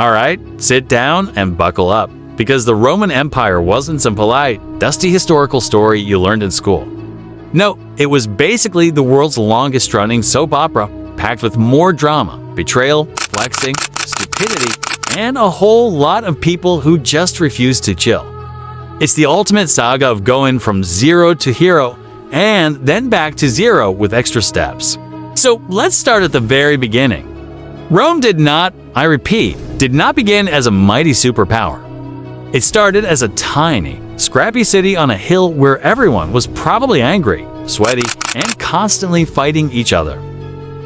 Alright, sit down and buckle up, because the Roman Empire wasn't some polite, dusty historical story you learned in school. No, it was basically the world's longest-running soap opera, packed with more drama, betrayal, flexing, stupidity, and a whole lot of people who just refused to chill. It's the ultimate saga of going from zero to hero, and then back to zero with extra steps. So let's start at the very beginning. Rome did not begin as a mighty superpower. It started as a tiny, scrappy city on a hill where everyone was probably angry, sweaty, and constantly fighting each other.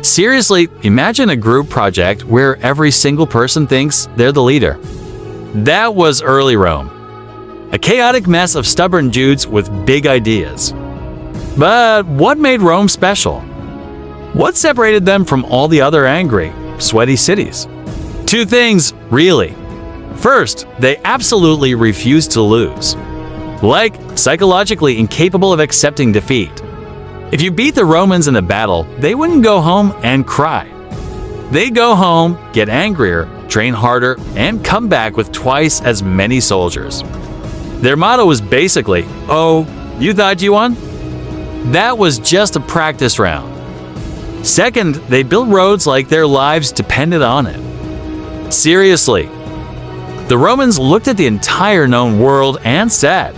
Seriously, imagine a group project where every single person thinks they're the leader. That was early Rome. A chaotic mess of stubborn dudes with big ideas. But what made Rome special? What separated them from all the other angry, sweaty cities? Two things, really. First, they absolutely refused to lose. Like, psychologically incapable of accepting defeat. If you beat the Romans in a battle, they wouldn't go home and cry. They'd go home, get angrier, train harder, and come back with twice as many soldiers. Their motto was basically, "Oh, you thought you won?" That was just a practice round. Second, they built roads like their lives depended on it. Seriously. The Romans looked at the entire known world and said,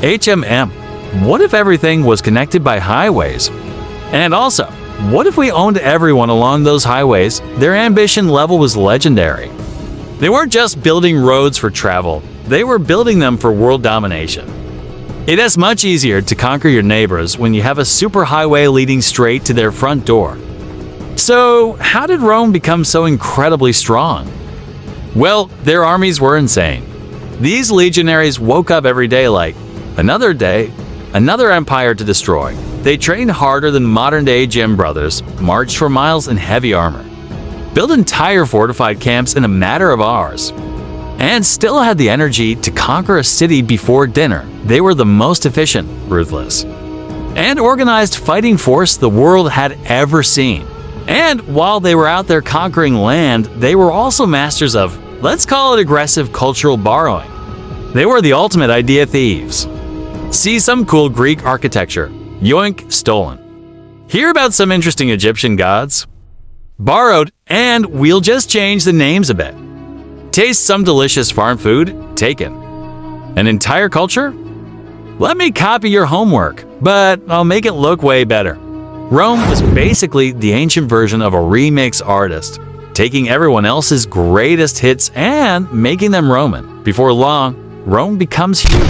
HMM, what if everything was connected by highways? And also, what if we owned everyone along those highways? Their ambition level was legendary. They weren't just building roads for travel, they were building them for world domination. It is much easier to conquer your neighbors when you have a superhighway leading straight to their front door. So, how did Rome become so incredibly strong? Well, their armies were insane. These legionaries woke up every day like, another day, another empire to destroy. They trained harder than modern-day gym brothers, marched for miles in heavy armor, built entire fortified camps in a matter of hours, and still had the energy to conquer a city before dinner. They were the most efficient, ruthless, and organized fighting force the world had ever seen. And while they were out there conquering land, they were also masters of, let's call it aggressive cultural borrowing. They were the ultimate idea thieves. See some cool Greek architecture. Yoink, stolen. Hear about some interesting Egyptian gods? Borrowed, and we'll just change the names a bit. Taste some delicious farm food? Taken. An entire culture? Let me copy your homework, but I'll make it look way better. Rome was basically the ancient version of a remix artist, taking everyone else's greatest hits and making them Roman. Before long, Rome becomes huge.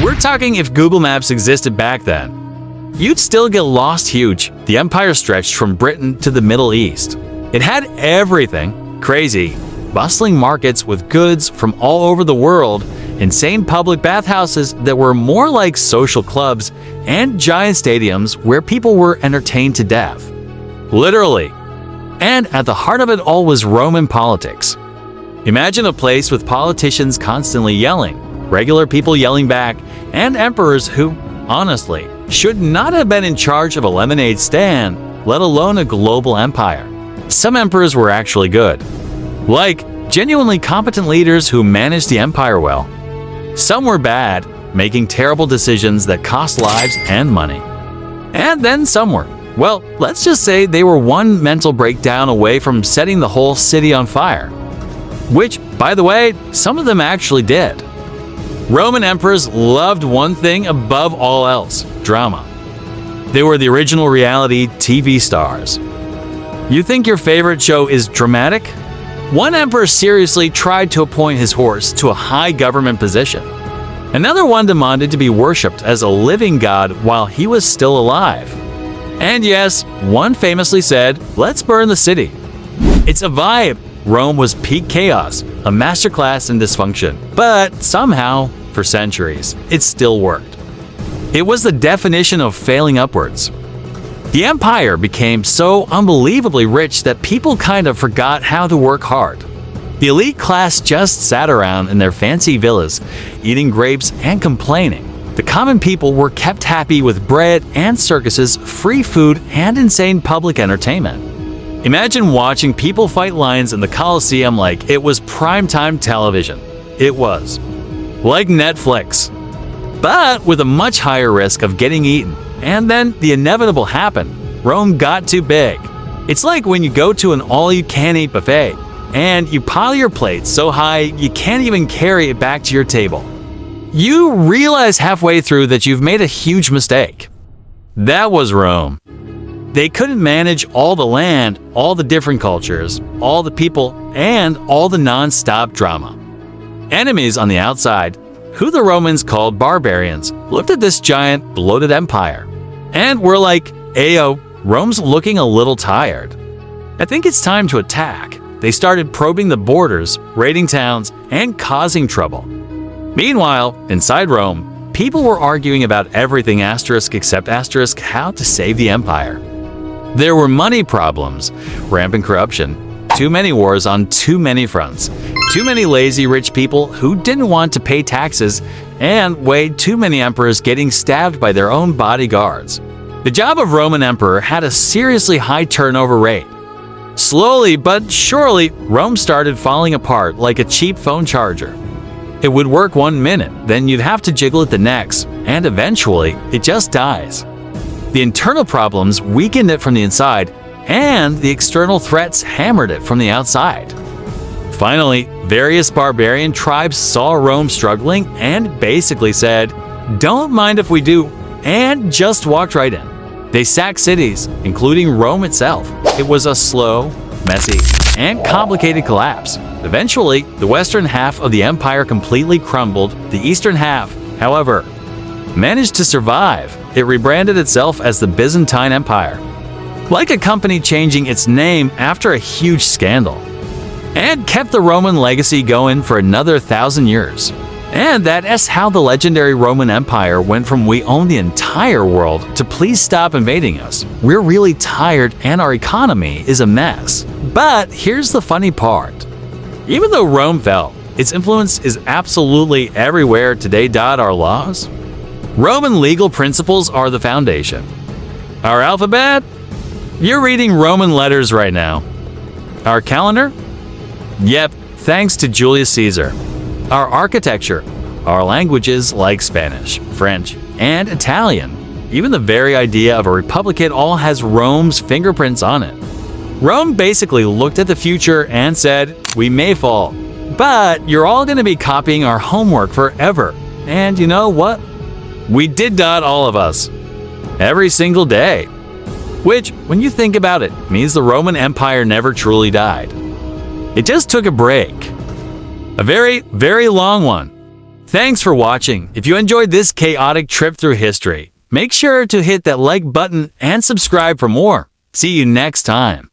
We're talking if Google Maps existed back then. You'd still get lost huge. The empire stretched from Britain to the Middle East. It had everything, crazy, bustling markets with goods from all over the world, insane public bathhouses that were more like social clubs, and giant stadiums where people were entertained to death. Literally. And at the heart of it all was Roman politics. Imagine a place with politicians constantly yelling, regular people yelling back, and emperors who, honestly, should not have been in charge of a lemonade stand, let alone a global empire. Some emperors were actually good. Like, genuinely competent leaders who managed the empire well. Some were bad, making terrible decisions that cost lives and money. And then some were, well, let's just say they were one mental breakdown away from setting the whole city on fire. Which, by the way, some of them actually did. Roman emperors loved one thing above all else: drama. They were the original reality TV stars. You think your favorite show is dramatic? One emperor seriously tried to appoint his horse to a high government position. Another one demanded to be worshipped as a living god while he was still alive. And yes, one famously said, "Let's burn the city." It's a vibe. Rome was peak chaos, a masterclass in dysfunction. But somehow, for centuries, it still worked. It was the definition of failing upwards. The empire became so unbelievably rich that people kind of forgot how to work hard. The elite class just sat around in their fancy villas, eating grapes and complaining. The common people were kept happy with bread and circuses, free food, and insane public entertainment. Imagine watching people fight lions in the Colosseum like it was primetime television. It was. Like Netflix. But with a much higher risk of getting eaten. And then the inevitable happened. Rome got too big. It's like when you go to an all-you-can-eat buffet and you pile your plate so high you can't even carry it back to your table. You realize halfway through that you've made a huge mistake. That was Rome. They couldn't manage all the land, all the different cultures, all the people, and all the non-stop drama. Enemies on the outside, who the Romans called barbarians, looked at this giant, bloated empire. And were like, "Ayo, Rome's looking a little tired. I think it's time to attack." They started probing the borders, raiding towns, and causing trouble. Meanwhile, inside Rome, people were arguing about everything except how to save the empire. There were money problems, rampant corruption, too many wars on too many fronts, too many lazy rich people who didn't want to pay taxes, and way too many emperors getting stabbed by their own bodyguards. The job of Roman emperor had a seriously high turnover rate. Slowly but surely, Rome started falling apart like a cheap phone charger. It would work 1 minute, then you'd have to jiggle it the next, and eventually, it just dies. The internal problems weakened it from the inside, and the external threats hammered it from the outside. Finally, various barbarian tribes saw Rome struggling and basically said, "Don't mind if we do," and just walked right in. They sacked cities, including Rome itself. It was a slow, messy, and complicated collapse. Eventually, the western half of the empire completely crumbled. The eastern half, however, managed to survive. It rebranded itself as the Byzantine Empire, like a company changing its name after a huge scandal, and kept the Roman legacy going for another 1,000 years. And that is how the legendary Roman Empire went from "we own the entire world" to "please stop invading us. We're really tired and our economy is a mess." But here's the funny part. Even though Rome fell, its influence is absolutely everywhere today. Our laws, Roman legal principles are the foundation. Our alphabet? You're reading Roman letters right now. Our calendar? Yep, thanks to Julius Caesar. Our architecture, our languages like Spanish, French, and Italian. Even the very idea of a republic all has Rome's fingerprints on it. Rome basically looked at the future and said, "We may fall, but you're all going to be copying our homework forever." And you know what? We did that, all of us. Every single day. Which, when you think about it, means the Roman Empire never truly died. It just took a break. A very, very long one. Thanks for watching. If you enjoyed this chaotic trip through history, make sure to hit that like button and subscribe for more. See you next time.